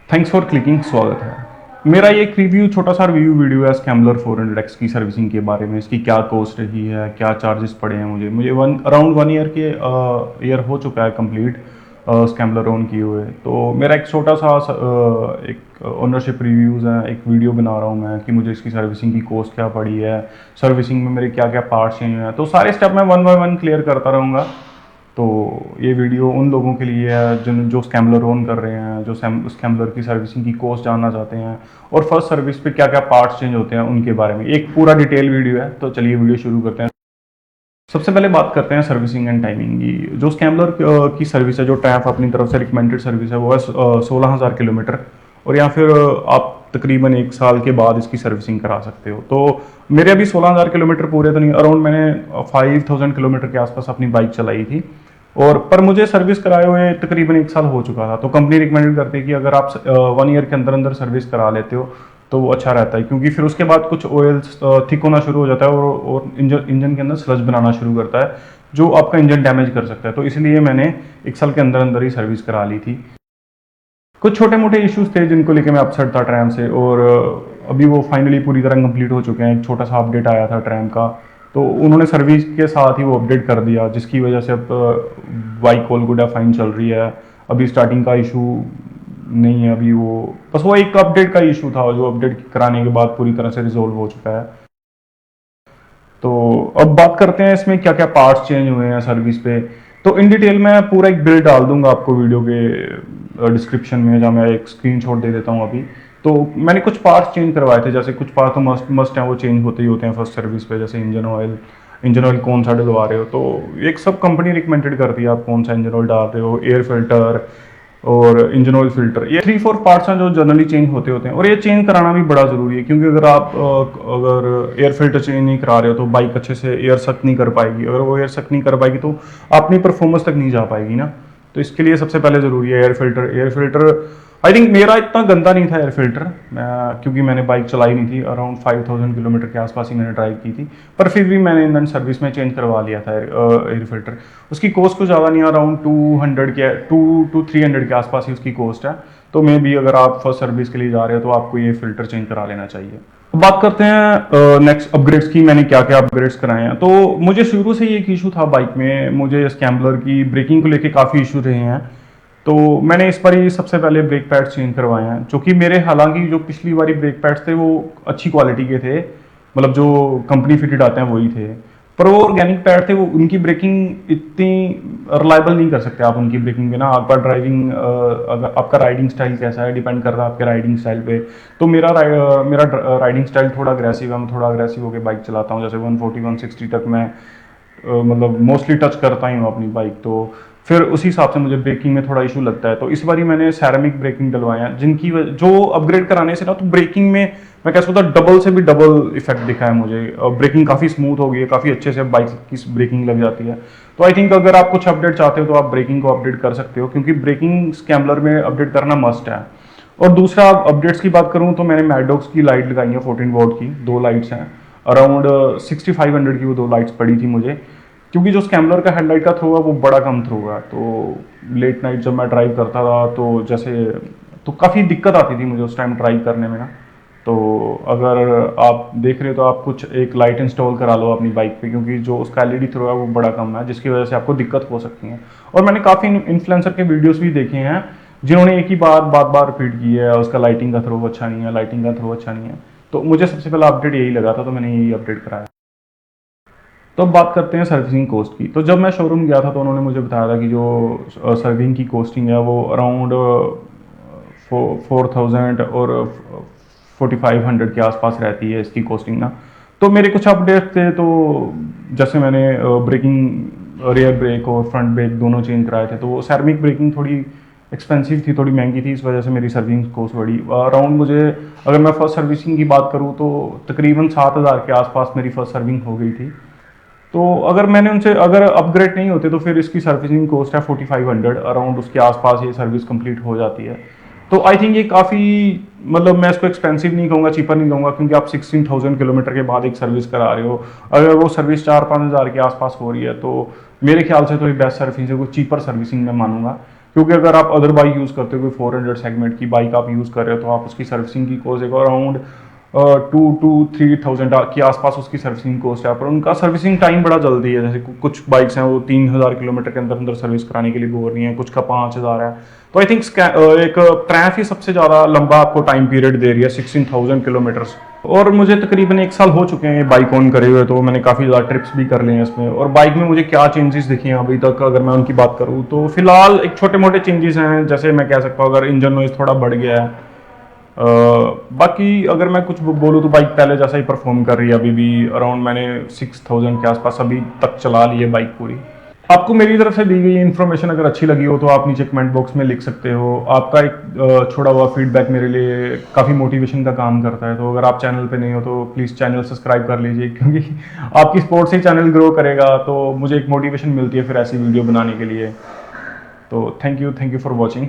Thanks for clicking. स्वागत है। मेरा ये एक रिव्यू, छोटा सा रिव्यू वीडियो है स्कैम्बलर 400X की सर्विसिंग के बारे में। इसकी क्या कॉस्ट रही है, क्या चार्जेस पड़े हैं मुझे अराउंड 1 ईयर के ईयर हो चुका है कंप्लीट स्कैम्बलर ओन किए हुए। तो मेरा एक छोटा सा एक ओनरशिप रिव्यूज़ है, एक वीडियो बना रहा हूँ मैं कि मुझे इसकी सर्विसिंग की कॉस्ट क्या पड़ी है, सर्विसिंग में मेरे क्या क्या पार्ट्स चेंज हुए हैं। तो सारे स्टेप मैं वन बाय वन क्लियर करता रहूँगा। तो ये वीडियो उन लोगों के लिए है जो स्कैम्बलर ओन कर रहे हैं, जो स्कैम्बलर की सर्विसिंग की कॉस्ट जानना चाहते हैं और फर्स्ट सर्विस पे क्या क्या पार्ट्स चेंज होते हैं उनके बारे में एक पूरा डिटेल वीडियो है। तो चलिए वीडियो शुरू करते हैं। सबसे पहले बात करते हैं सर्विसिंग एंड टाइमिंग की। जो स्कैम्बलर की सर्विस है, जो ट्रैफ अपनी तरफ से रिकमेंडेड सर्विस है, वो है 16,000 किलोमीटर। और या फिर आप तकरीबन 1 साल के बाद इसकी सर्विसिंग करा सकते हो। तो मेरे अभी 16,000 किलोमीटर पूरे तो नहीं, अराउंड मैंने 5,000 किलोमीटर के आसपास अपनी बाइक चलाई थी। और पर मुझे सर्विस कराए हुए तकरीबन 1 साल हो चुका था। तो कंपनी रिकमेंड करती है कि अगर आप 1 ईयर के अंदर अंदर सर्विस करा लेते हो तो वो अच्छा रहता है, क्योंकि फिर उसके बाद कुछ ऑयल्स थिक होना शुरू हो जाता है और इंजन के अंदर स्लज बनाना शुरू करता है, जो आपका इंजन डैमेज कर सकता है। तो इसलिए मैंने 1 साल के अंदर अंदर ही सर्विस करा ली थी। कुछ छोटे मोटे इश्यूज थे जिनको लेके मैं अपसेट था ट्रैम से, और अभी वो फाइनली पूरी तरह कंप्लीट हो चुके हैं। एक छोटा सा अपडेट आया था ट्रैम का, तो उन्होंने सर्विस के साथ ही वो अपडेट कर दिया, जिसकी वजह से अब बाइक ऑल गुड है, फाइन चल रही है। अभी स्टार्टिंग का इशू नहीं है, अभी वो बस वो एक अपडेट का इशू था जो अपडेट कराने के बाद पूरी तरह से रिजोल्व हो चुका है। तो अब बात करते हैं इसमें क्या क्या पार्ट्स चेंज हुए हैं सर्विस पे। तो इन डिटेल मैं पूरा एक बिल डाल दूंगा आपको वीडियो के डिस्क्रिप्शन में, जहाँ मैं एक स्क्रीनशॉट दे देता हूँ अभी। तो मैंने कुछ पार्ट्स चेंज करवाए थे, जैसे कुछ पार्ट तो मस्ट मस्ट हैं, वो चेंज होते ही होते हैं फर्स्ट सर्विस पे, जैसे इंजन ऑयल कौन सा डलवा रहे हो। तो एक सब कंपनी रिकमेंडेड करती है आप कौन सा इंजन ऑयल डाल रहे हो, एयर फिल्टर और इंजन ऑयल फिल्टर। ये 3-4 पार्ट्स हैं जो जनरली चेंज होते होते हैं, और ये चेंज कराना भी बड़ा ज़रूरी है, क्योंकि अगर आप अगर एयर फिल्टर चेंज नहीं करा रहे हो तो बाइक अच्छे से एयर सक नहीं कर पाएगी। अगर वो एयर सक नहीं कर पाएगी तो अपनी परफॉर्मेंस तक नहीं जा पाएगी ना। तो इसके लिए सबसे पहले ज़रूरी है एयर फिल्टर। आई थिंक मेरा इतना गंदा नहीं था एयर फिल्टर, क्योंकि मैंने बाइक चलाई नहीं थी, अराउंड 5,000 किलोमीटर के आसपास ही मैंने ड्राइव की थी। पर फिर भी मैंने इन सर्विस में चेंज करवा लिया था एयर फिल्टर। उसकी कॉस्ट कुछ ज़्यादा नहीं, अराउंड 200 के 200 to 300 के आसपास ही उसकी कॉस्ट है। तो मे भी अगर आप फर्स्ट सर्विस के लिए जा रहे हो तो आपको ये फिल्टर चेंज करा लेना चाहिए। अब बात करते हैं नेक्स्ट अपग्रेड्स की। मैंने क्या क्या अपग्रेड्स कराए हैं। तो मुझे शुरू से ही एक इशू था बाइक में, मुझे स्कैम्बलर की ब्रेकिंग को लेके काफ़ी इशू रहे हैं। तो मैंने इस बार ही सबसे पहले ब्रेक पैड्स चेंज करवाए हैं, जो कि मेरे हालांकि जो पिछली बारी ब्रेक पैड्स थे वो अच्छी क्वालिटी के थे, मतलब जो कंपनी फिटेड आते हैं वही थे। पर वो ऑर्गेनिक पैड थे, वो उनकी ब्रेकिंग इतनी रिलायबल नहीं कर सकते आप उनकी ब्रेकिंग पे ना। आपका ड्राइविंग अगर आपका राइडिंग स्टाइल कैसा है डिपेंड कर रहा है आपके राइडिंग स्टाइल पे। तो मेरा राइडिंग स्टाइल थोड़ा अग्रेसिव है, मैं थोड़ा अग्रेसिव होकर बाइक चलाता हूँ, जैसे 140-160 तक मैं मतलब मोस्टली टच करता ही हूँ अपनी बाइक। तो फिर उसी हिसाब से मुझे ब्रेकिंग में थोड़ा इशू लगता है। तो इस बार ही मैंने सैरामिक ब्रेकिंग डलवाए हैं, जो अपग्रेड कराने से ना तो ब्रेकिंग में मैं कह सकता हूँ डबल से भी डबल इफेक्ट दिखा है मुझे। ब्रेकिंग काफ़ी स्मूथ हो गई है, काफ़ी अच्छे से बाइक की ब्रेकिंग लग जाती है। तो आई थिंक अगर आप कुछ अपडेट चाहते हो तो आप ब्रेकिंग को अपडेट कर सकते हो, क्योंकि ब्रेकिंग स्कैम्बलर में अपडेट करना मस्ट है। और दूसरा अपडेट्स की बात करूँ तो मैंने मैडॉक्स की लाइट लगाई है 14 वोल्ट की, 2 लाइट्स हैं। अराउंड 6500 की वो 2 लाइट्स पड़ी थी मुझे, क्योंकि जो स्कैम्बलर का हेडलाइट का थ्रो है वो बड़ा कम थ्रो है। तो लेट नाइट जब मैं ड्राइव करता था तो जैसे तो काफ़ी दिक्कत आती थी मुझे उस टाइम ड्राइव करने में ना। तो अगर आप देख रहे हो तो आप कुछ एक लाइट इंस्टॉल करा लो अपनी बाइक पे, क्योंकि जो उसका एलईडी थ्रो है वो बड़ा कम है, जिसकी वजह से आपको दिक्कत हो सकती है। और मैंने काफ़ी इन्फ्लुएंसर के वीडियोस भी देखे हैं जिन्होंने एक ही बार रिपीट की है, उसका लाइटिंग का थ्रो अच्छा नहीं है, लाइटिंग का थ्रो अच्छा नहीं है। तो मुझे सबसे पहला अपडेट यही लगा था, तो मैंने यही अपडेट कराया। तो अब बात करते हैं सर्विसिंग कॉस्ट की। तो जब मैं शोरूम गया था तो उन्होंने मुझे बताया था कि जो सर्विसिंग की कॉस्टिंग है वो अराउंड 4,000 और 4,500 के आसपास रहती है इसकी कॉस्टिंग ना। तो मेरे कुछ अपडेट थे, तो जैसे मैंने ब्रेकिंग रियर ब्रेक और फ्रंट ब्रेक दोनों चेंज कराए थे, तो वो सैरामिक ब्रेकिंग थोड़ी एक्सपेंसिव थी, थोड़ी महंगी थी, इस वजह से मेरी सर्विसिंग कॉस्ट बढ़ी। अराउंड मुझे, अगर मैं फर्स्ट सर्विसिंग की बात करूँ तो तकरीबन 7,000 के आसपास मेरी फर्स्ट सर्विसिंग हो गई थी। तो अगर अपग्रेड नहीं होते तो फिर इसकी सर्विसिंग कॉस्ट है 4,500, अराउंड उसके आसपास ये सर्विस कंप्लीट हो जाती है। तो आई थिंक ये काफ़ी, मतलब मैं इसको एक्सपेंसिव नहीं कहूँगा, चीपर नहीं कहूँगा, क्योंकि आप 16,000 किलोमीटर के बाद एक सर्विस करा रहे हो। अगर वो सर्विस 4-5 हज़ार के आसपास हो रही है तो मेरे ख्याल से तो ये बेस्ट सर्विस है, कोई चीपर सर्विसिंग मैं मानूंगा। क्योंकि अगर आप अदर बाइक यूज़ करते हो, कोई 400 सेगमेंट की बाइक आप यूज़ कर रहे हो, तो आप उसकी सर्विसिंग की कॉस्ट एक अराउंड 2 to 3 थाउजेंड के आसपास उसकी सर्विसिंग कॉस्ट है। पर उनका सर्विसिंग टाइम बड़ा जल्दी है, जैसे कुछ बाइक्स हैं वो 3,000 किलोमीटर के अंदर अंदर सर्विस कराने के लिए बोल रही हैं, कुछ का 5,000 है। तो आई थिंक एक ट्रैफ ही सबसे ज़्यादा लंबा आपको टाइम पीरियड दे रही है, 16,000 किलोमीटर्स। और मुझे तकरीबन 1 साल हो चुके हैं ये बाइक ऑन करे हुए, तो मैंने काफ़ी ज़्यादा ट्रिप्स भी कर लिए हैं इसमें। और बाइक में मुझे क्या चेंजेस दिखे हैं अभी तक, अगर मैं उनकी बात करूँ तो फिलहाल एक छोटे मोटे चेंजेस हैं, जैसे मैं कह सकता हूँ अगर इंजन नॉइज थोड़ा बढ़ गया है। बाकी अगर मैं कुछ बोलूँ तो बाइक पहले जैसा ही परफॉर्म कर रही है अभी भी। अराउंड मैंने 6,000 के आसपास अभी तक चला ली है बाइक पूरी। आपको मेरी तरफ से दी गई इन्फॉर्मेशन अगर अच्छी लगी हो तो आप नीचे कमेंट बॉक्स में लिख सकते हो। आपका एक छोड़ा हुआ फीडबैक मेरे लिए काफ़ी मोटिवेशन का काम करता है। तो अगर आप चैनल पे नहीं हो तो प्लीज़ चैनल सब्सक्राइब कर लीजिए, क्योंकि आपकी सपोर्ट से ही चैनल ग्रो करेगा, तो मुझे एक मोटिवेशन मिलती है फिर ऐसी वीडियो बनाने के लिए। तो थैंक यू फॉर वॉचिंग।